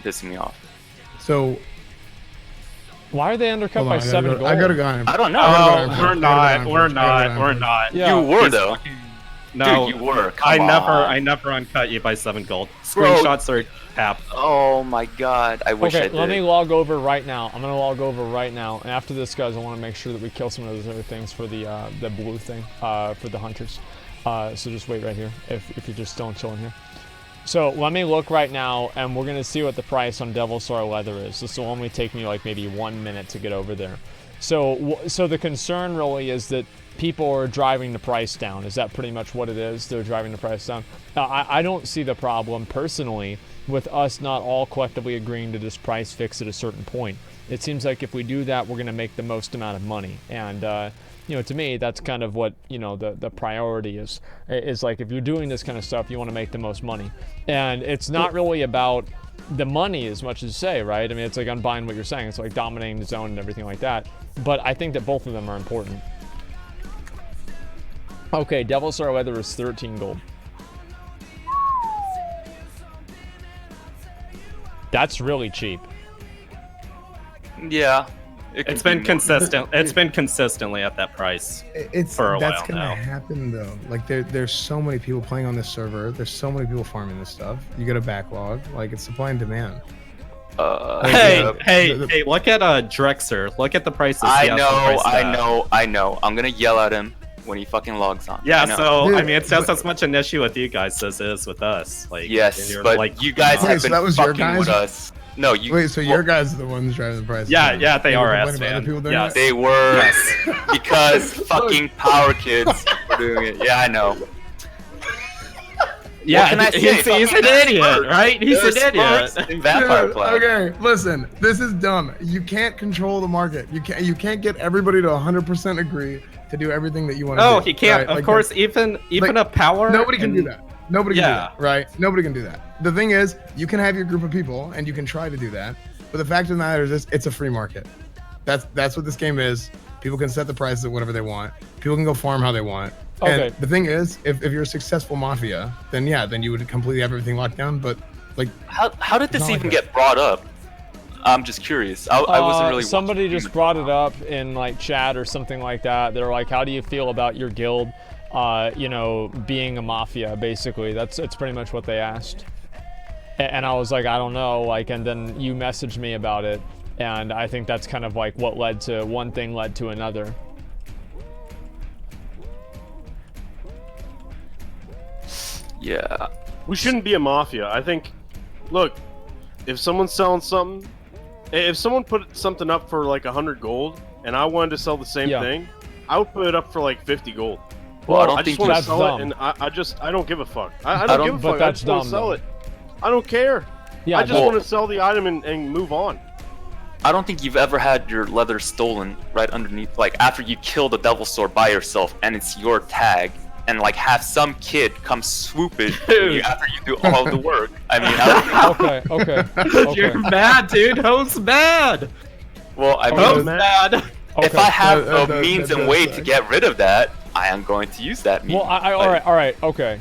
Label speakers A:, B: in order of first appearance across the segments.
A: pissing me off.
B: So
C: why are they undercut by 7 gold?
B: I gotta go on.
A: I don't know.
D: Oh, we're not.
C: Yeah.
A: You were though.
D: No,
A: dude, you were.
D: I never uncut you by 7 gold. Screenshots are tapped.
A: Oh my god, I wish I did.
C: Okay, let me log over right now. I'm gonna log over right now, and after this, guys, I want to make sure that we kill some of those other things for the blue thing, for the hunters. So just wait right here, if you're just still chilling here. So let me look right now, and we're gonna see what the price on Devilsaur leather is. This will only take me like maybe 1 minute to get over there. So the concern really is that people are driving the price down. Is that pretty much what it is? They're driving the price down. Now, I don't see the problem personally with us not all collectively agreeing to this price fix at a certain point. It seems like if we do that, we're going to make the most amount of money. And, you know, to me, that's kind of what, you know, the priority is. Is like, if you're doing this kind of stuff, you want to make the most money. And it's not really about the money as much as say, right? I mean, it's like, I'm buying what you're saying. It's like dominating the zone and everything like that. But I think that both of them are important. Okay, Devilsaur leather is 13 gold. That's really cheap.
A: Yeah.
D: It's been consistent. It's been consistently at that price for a while now.
B: That's gonna happen though. Like there's so many people playing on this server. There's so many people farming this stuff. You get a backlog. Like it's supply and demand.
D: Hey, look at Drexer. Look at the prices.
A: I know. I'm gonna yell at him when he fucking logs on.
D: Yeah, so I mean, it's just as much an issue with you guys as it is with us. Like,
A: yes, but like, you guys have been fucking with us. No, you.
B: Wait, so your guys are the ones driving the price?
D: Yeah, they are. Asfand.
A: Yes, they were. Because fucking power kids were doing it. Yeah, I know.
D: Yeah, he's an idiot, right? He's an idiot.
A: Vampire play.
B: Okay, listen, this is dumb. You can't control the market. You can't get everybody to 100% agree to do everything that you want to do.
D: Oh, he can't.
B: Right?
D: Of course, even a power.
B: Nobody can do that. Nobody can do that, right? Nobody can do that. The thing is, you can have your group of people, and you can try to do that. But the fact of the matter is, it's a free market. That's what this game is. People can set the prices at whatever they want. People can go farm how they want.
C: Okay.
B: And the thing is, if you're a successful mafia, then yeah, then you would completely have everything locked down. But like,
A: how did this even get brought up? I'm just curious. I wasn't really.
C: Somebody just brought it up in like chat or something like that. They're like, "How do you feel about your guild? You know, being a mafia." Basically, it's pretty much what they asked. And I was like, I don't know. Like, and then you messaged me about it, and I think that's kind of like what led to one thing led to another.
A: Yeah.
E: We shouldn't be a mafia. I think, look, if someone's selling something, if someone put something up for like 100 gold, and I wanted to sell the same thing, I would put it up for like 50 gold.
A: Well,
E: I just want to sell it, and I don't give a fuck. I don't give a fuck. I just want to sell it. I don't care.
C: Yeah,
E: I just want to sell the item and move on.
A: I don't think you've ever had your leather stolen right underneath, like after you kill the Devilsaur by yourself, and it's your tag. And like have some kid come swoop it after you do all the work. I mean,
C: okay.
D: You're mad, dude. Ho's mad.
A: Well, I mean,
D: Ho's mad.
A: If I have a means and way to get rid of that, I am going to use that means.
C: Well, all right, okay.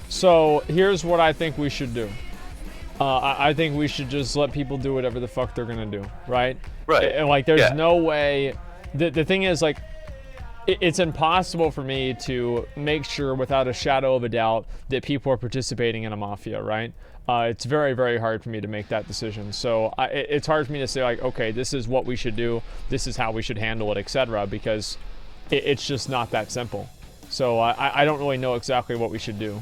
C: So here's what I think we should do. I think we should just let people do whatever the fuck they're gonna do, right?
A: Right.
C: And like, there's no way. The thing is, like, it's impossible for me to make sure without a shadow of a doubt that people are participating in a mafia, right? It's very, very hard for me to make that decision. So it's hard for me to say, like, okay, this is what we should do, this is how we should handle it, etc., because it's just not that simple. So I don't really know exactly what we should do.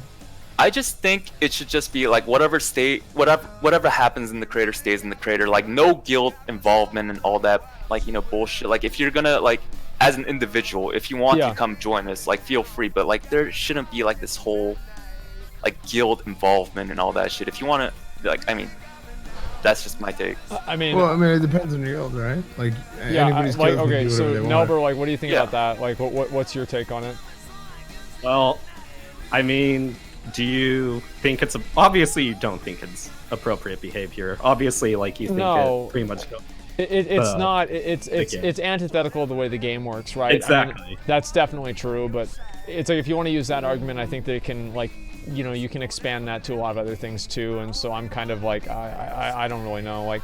A: I just think it should just be like whatever happens in the crater stays in the crater. Like no guild involvement and all that, like, you know, bullshit. Like if you're gonna, like, as an individual, if you want to come join us, like, feel free. But like there shouldn't be like this whole like guild involvement and all that shit. If you want to, like, I mean, that's just my take.
C: I mean,
B: well, I mean, it depends on your guild, right? Like, anybody's
C: like,
B: guild
C: okay,
B: can do
C: so
B: whatever they
C: Nelber,
B: want.
C: like, what do you think about that? Like, what's your take on it?
D: Well, I mean, do you think it's obviously you don't think it's appropriate behavior? Obviously, like, you think it pretty much goes.
C: It's not. It's antithetical to the way the game works, right?
D: Exactly.
C: I mean, that's definitely true, but it's like if you want to use that argument, I think they can, like, you know, you can expand that to a lot of other things too. And so I'm kind of like, I don't really know. Like,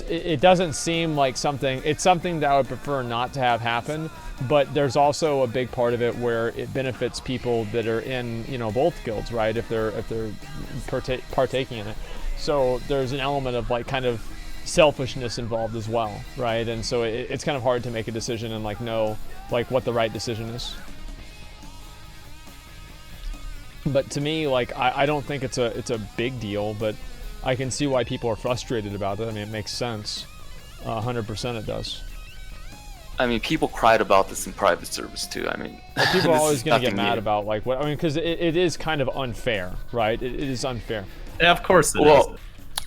C: it doesn't seem like something. It's something that I would prefer not to have happen. But there's also a big part of it where it benefits people that are in, you know, both guilds, right? If they're partaking in it. So there's an element of like kind of selfishness involved as well, right? And so it's kind of hard to make a decision and like know like what the right decision is. But to me, like I don't think it's a big deal, but I can see why people are frustrated about it. I mean, it makes sense. 100% it does.
A: I mean, people cried about this in private service too. I mean,
C: people are always going to get mad about like what I mean, because it is kind of unfair, right? It is unfair.
D: Yeah, of course it is.
A: Well,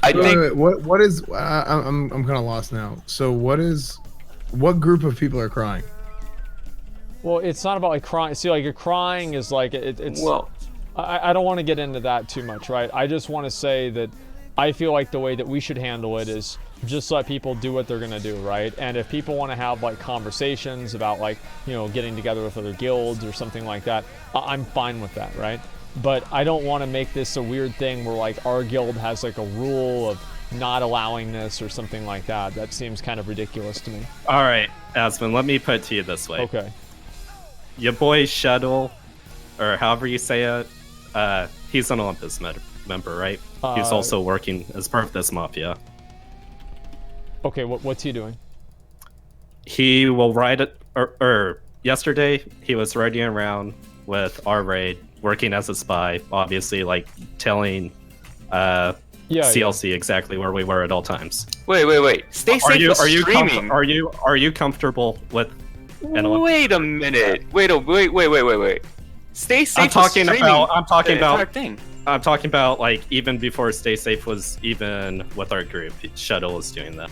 A: I think
B: what is I'm kind of lost now. So what group of people are crying?
C: Well, it's not about like crying. See, like crying is like it's.
A: Well,
C: I don't want to get into that too much, right? I just want to say that I feel like the way that we should handle it is just let people do what they're gonna do, right? And if people want to have like conversations about like, you know, getting together with other guilds or something like that, I'm fine with that, right? But I don't want to make this a weird thing where like our guild has like a rule of not allowing this or something like that. That seems kind of ridiculous to me.
D: All right, Asmon, let me put it to you this way.
C: Okay.
D: Your boy Shuttle, or however you say it, he's an Olympus member, right? He's also working as part of this mafia.
C: Okay, what's he doing?
D: He will ride it, or yesterday he was riding around with our raid, working as a spy, obviously, like telling CLC exactly where we were at all times.
A: Wait. Stay safe with streaming.
D: Are you comfortable with?
A: Wait a minute. Wait. Stay safe.
D: I'm talking
A: Thing.
D: I'm talking about like even before Stay Safe was even with our group. Shuttle is doing that.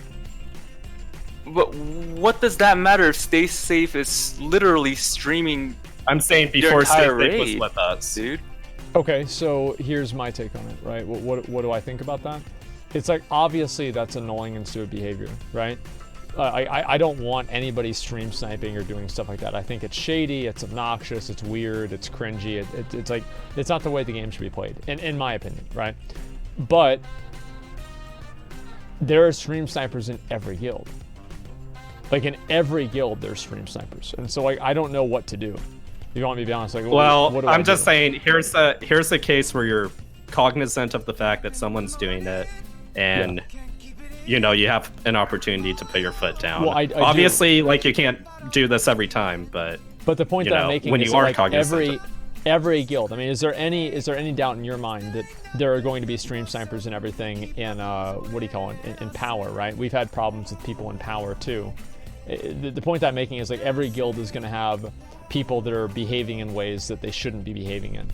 A: But what does that matter if Stay Safe is literally streaming?
D: I'm saying before Stay Safe was with us,
A: dude.
C: Okay, so here's my take on it, right? What do I think about that? It's like, obviously that's annoying and stupid behavior, right? I don't want anybody stream sniping or doing stuff like that. I think it's shady, it's obnoxious, it's weird, it's cringy. It's like, it's not the way the game should be played, in my opinion, right? But there are stream snipers in every guild. Like in every guild, there's stream snipers, and so like I don't know what to do. You want me to be honest? Like,
D: well,
C: what do
D: I'm
C: I
D: just
C: do?
D: saying. Here's a case where you're cognizant of the fact that someone's doing it, and you know you have an opportunity to put your foot down.
C: Well, I
D: obviously, like you can't do this every time, but
C: the point that I'm making
D: when
C: is
D: you are
C: like
D: cognizant
C: every guild. I mean, is there any doubt in your mind that there are going to be stream snipers and everything in what do you call it, in power, right? We've had problems with people in power too. The point that I'm making is like every guild is going to have people that are behaving in ways that they shouldn't be behaving in.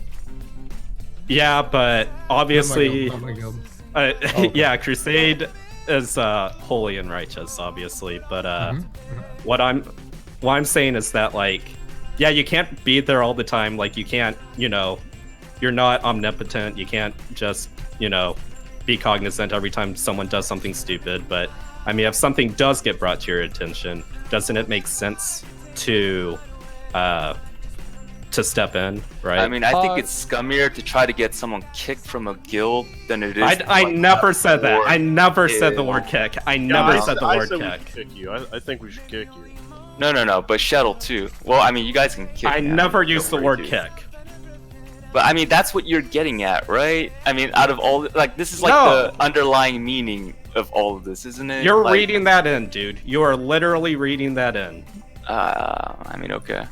D: Yeah, but obviously,
B: Not my guild.
C: Okay.
D: yeah, Crusade is holy and righteous, obviously. But what I'm saying is that like, yeah, you can't be there all the time. Like you can't, you're not omnipotent. You can't just, be cognizant every time someone does something stupid. But I mean, if something does get brought to your attention, doesn't it make sense to step in, right?
A: I mean, I think it's scummier to try to get someone kicked from a guild than it is.
D: I never said that. I never said the word kick. I never said the word
E: kick.
D: kick.
E: Kick you. I think we should kick you.
A: No. But Shuttle too. Well, I mean, you guys can kick.
D: I never used the word kick.
A: But I mean, that's what you're getting at, right? I mean, out of all, like, this is like the underlying meaning of all of this, isn't it?
D: You're
A: like,
D: reading that in, dude. You are literally reading that in.
A: I mean, okay.